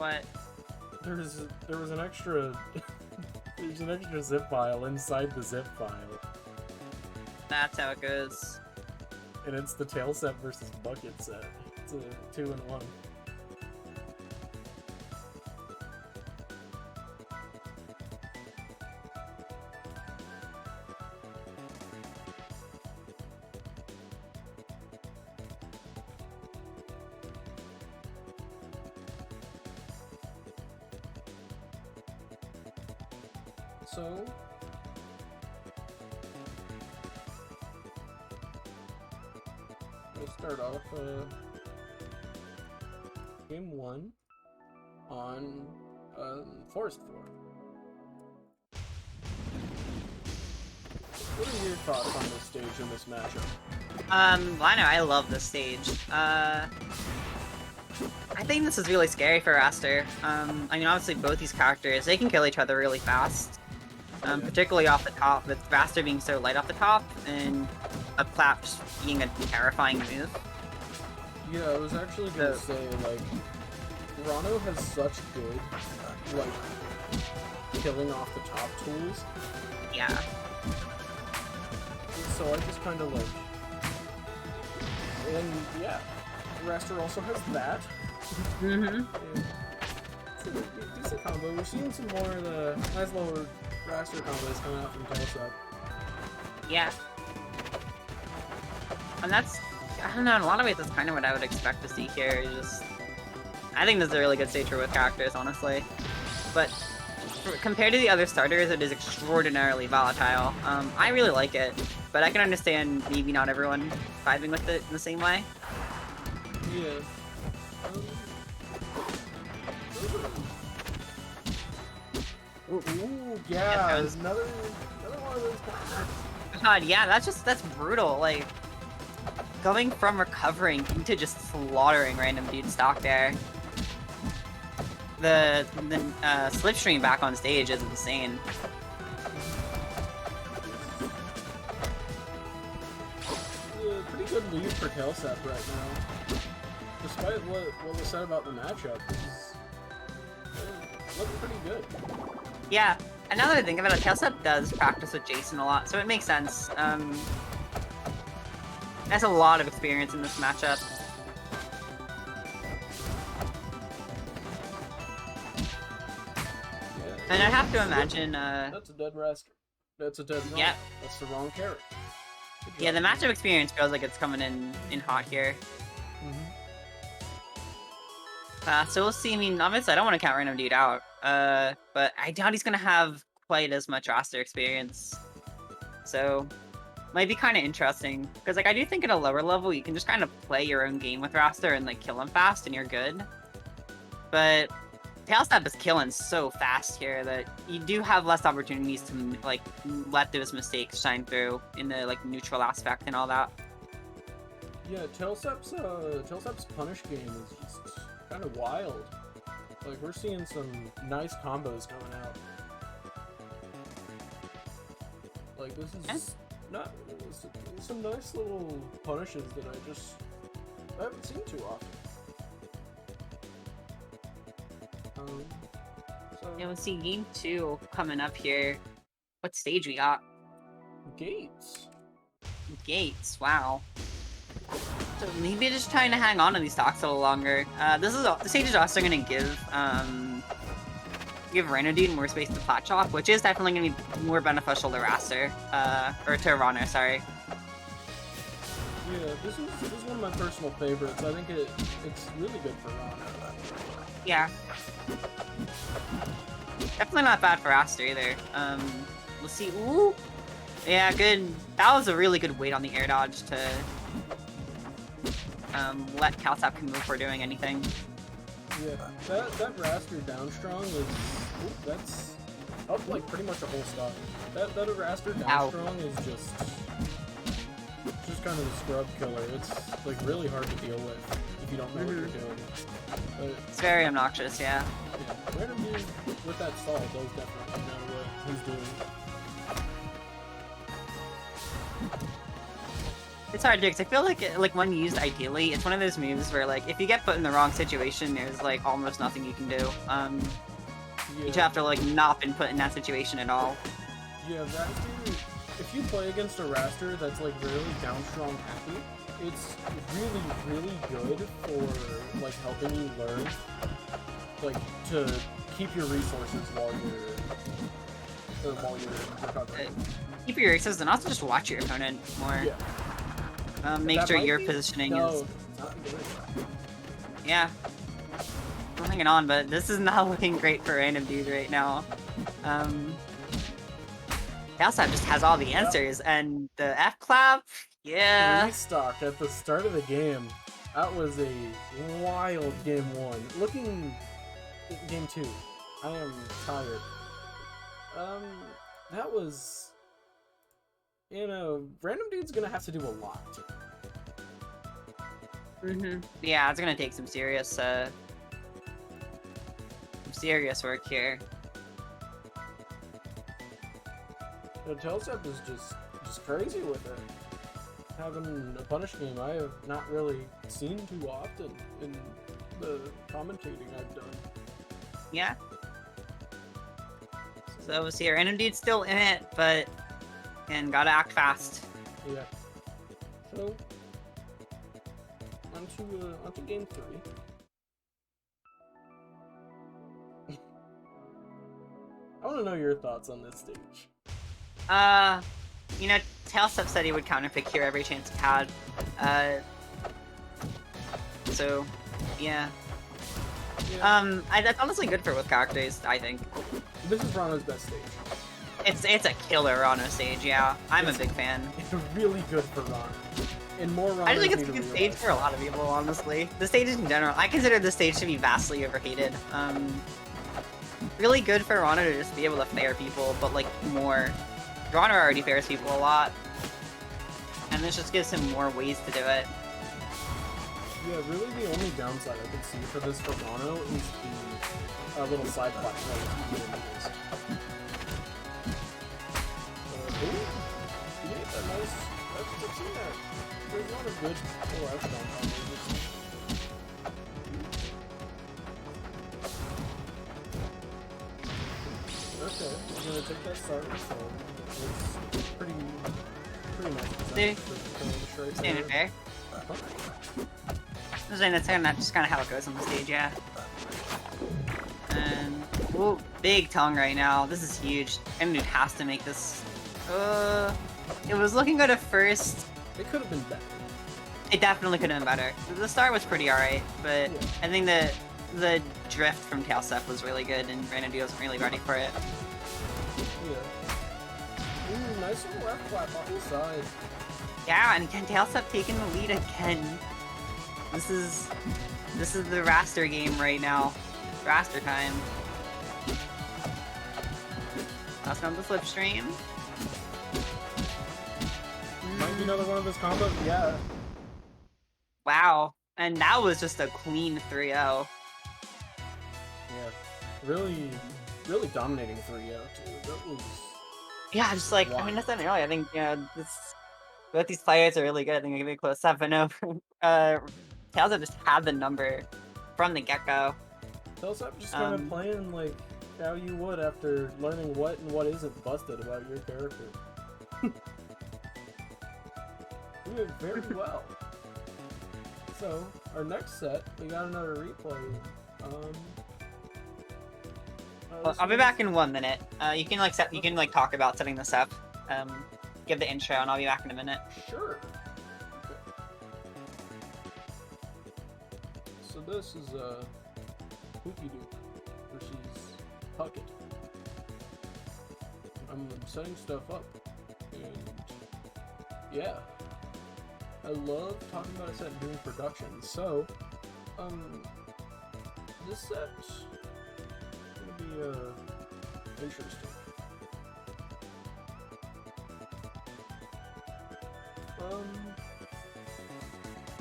What? There was an extra there's an extra zip file inside the zip file. That's how it goes. And it's the Tailsep versus Bucket set. It's a 2-in-1. So we'll start off game 1 on Forest Floor. What are your thoughts on this stage and this matchup? I know, I love this stage. I think this is really scary for Wrastor. I mean, obviously both these characters, they can kill each other really fast. Particularly off the top, with Wrastor being so light off the top, and a clap just being a terrifying move. Yeah, I was actually gonna say, like, Ranno has such good, like, killing off the top tools. Yeah. So I just kind of like, and yeah, Wrastor also has that. It's a decent combo. We're seeing some more of the nice lower Wrastor combos coming out from Tailsep. Yeah. And that's, I don't know, in a lot of ways that's kind of what I would expect to see here. Just, I think this is a really good stage for both characters, honestly. But compared to the other starters, it is extraordinarily volatile. I really like it, but I can understand maybe not everyone vibing with it in the same way. Yeah. Ooh, yeah, another one of those guys. God, yeah, that's brutal. Like, going from recovering into just slaughtering RandomDude stock there. The slipstream back on stage is insane. Pretty good lead for Tailsep right now. Despite what was said about the matchup, this is looking pretty good. Yeah, and now that I think about it, Tailsep does practice with Jason a lot, so it makes sense. Has a lot of experience in this matchup. And I have to imagine, That's a dead Wrastor. That's a dead Ranno. Yeah. That's the wrong character. Yeah, the matchup experience feels like it's coming in hot here. So we'll see. I mean, obviously I don't want to count RandomDude out, but I doubt he's gonna have quite as much roster experience. So, might be kind of interesting. Because, like, I do think at a lower level, you can just kind of play your own game with Wrastor and, like, kill him fast and you're good. But Tailsep is killing so fast here that you do have less opportunities to, like, let those mistakes shine through in the, like, neutral aspect and all that. Yeah, Tailsep's punish game is just kind of wild. Like, we're seeing some nice combos coming out. Like, this is some nice little punishes that I haven't seen too often. Yeah, we'll see game 2 coming up here. What stage we got? Gates. Gates, wow. So maybe just trying to hang on to these stocks a little longer. The stage is also going to give RandomDude more space to flat chop, which is definitely going to be more beneficial to Wrastor, or to Ranno, sorry. Yeah, this is one of my personal favorites. I think it's really good for Ranno. Yeah. Definitely not bad for Wrastor either. We'll see. Ooh! Yeah, good. That was a really good weight on the air dodge to let Tailsep can move before doing anything. Yeah, that Wrastor down strong is... Ooh, that's up like pretty much a whole stock. That Wrastor down strong is just kind of a scrub killer. It's like really hard to deal with if you don't know what you're doing. But, it's very obnoxious, yeah. Yeah, RandomDude with that stall does definitely know what he's doing. It's hard to, because I feel like when used ideally, it's one of those moves where like if you get put in the wrong situation, there's like almost nothing you can do. You just have to like not been put in that situation at all. Yeah, Wrastor, if you play against a Wrastor that's like really down strong happy, it's really good for like helping you learn, like to keep your resources while you're recovering. Keep your resources and also just watch your opponent more. Yeah. Make sure your positioning is. Not good. Yeah. I'm hanging on, but this is not looking great for RandomDude right now. Tailsep just has all the answers, and the F clap, yeah. Restock at the start of the game. That was a wild game 1. Looking at game 2, I am tired. That was, you know, RandomDude's gonna have to do a lot. Yeah, it's gonna take some serious work here. You know, Tailsep is just crazy with it. Having a punish game I have not really seen too often in the commentating I've done. Yeah. So we'll see, RandomDude's still in it, but and gotta act fast. Yeah. So on to game 3. I want to know your thoughts on this stage. You know, Tailsep said he would counterpick here every chance he had. So, yeah. That's honestly good for both characters, I think. This is Ranno's best stage. It's a killer Ranno stage, yeah. I'm a big fan. It's really good for Ranno. And more Ranno. I think it's a good stage for a lot of people, honestly. The stages in general, I consider the stage to be vastly overhated. Really good for Ranno to just be able to fair people, but like more. Ranno already fairs people a lot, and this just gives him more ways to do it. Yeah, really the only downside I could see for this for Ranno is the little side platform. You get that nice. I've seen that. There's a lot of good little F-bomb combos. Okay, I'm gonna take that start, so it's pretty nice. Standard fair. That's just kind of how it goes on the stage, yeah. And ooh, big tongue right now. This is huge. RandomDude has to make this. It was looking good at first. It could have been better. It definitely could have been better. The start was pretty alright, but yeah. I think the drift from Tailsep was really good, and RandomDude wasn't really ready for it. Yeah. Ooh, nice little left flap off the side. Yeah, and again, Tailsep taking the lead again. This is the Wrastor game right now. Wrastor time. Last on the slipstream. Might be another one of those combos, yeah. Wow, and that was just a clean 3-0. Yeah, really dominating 3-0 too. That was. Yeah, just like wild. I mean, that's not really. I think both these players are really good. I think they're gonna be close 7-0. Tailsep just had the number from the get-go. Tailsep just kind of playing like how you would after learning what and what isn't busted about your character. Doing very well. So our next set, we got another replay. I'll be back in 1 minute. You can talk about setting this up. Give the intro, and I'll be back in a minute. Sure. Okay. So this is Pookie Duke versus Puckett. I'm setting stuff up, and yeah, I love talking about a set and doing production. So, this set's gonna be interesting.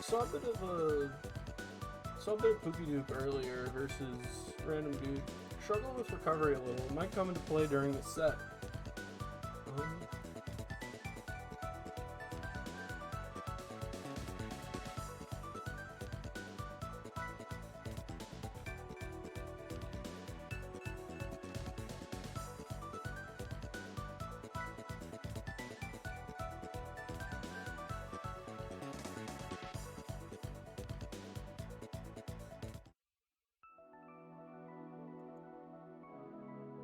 Saw a bit of Pookie Duke earlier versus RandomDude. Struggled with recovery a little. It might come into play during the set.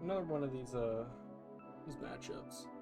another one of these matchups.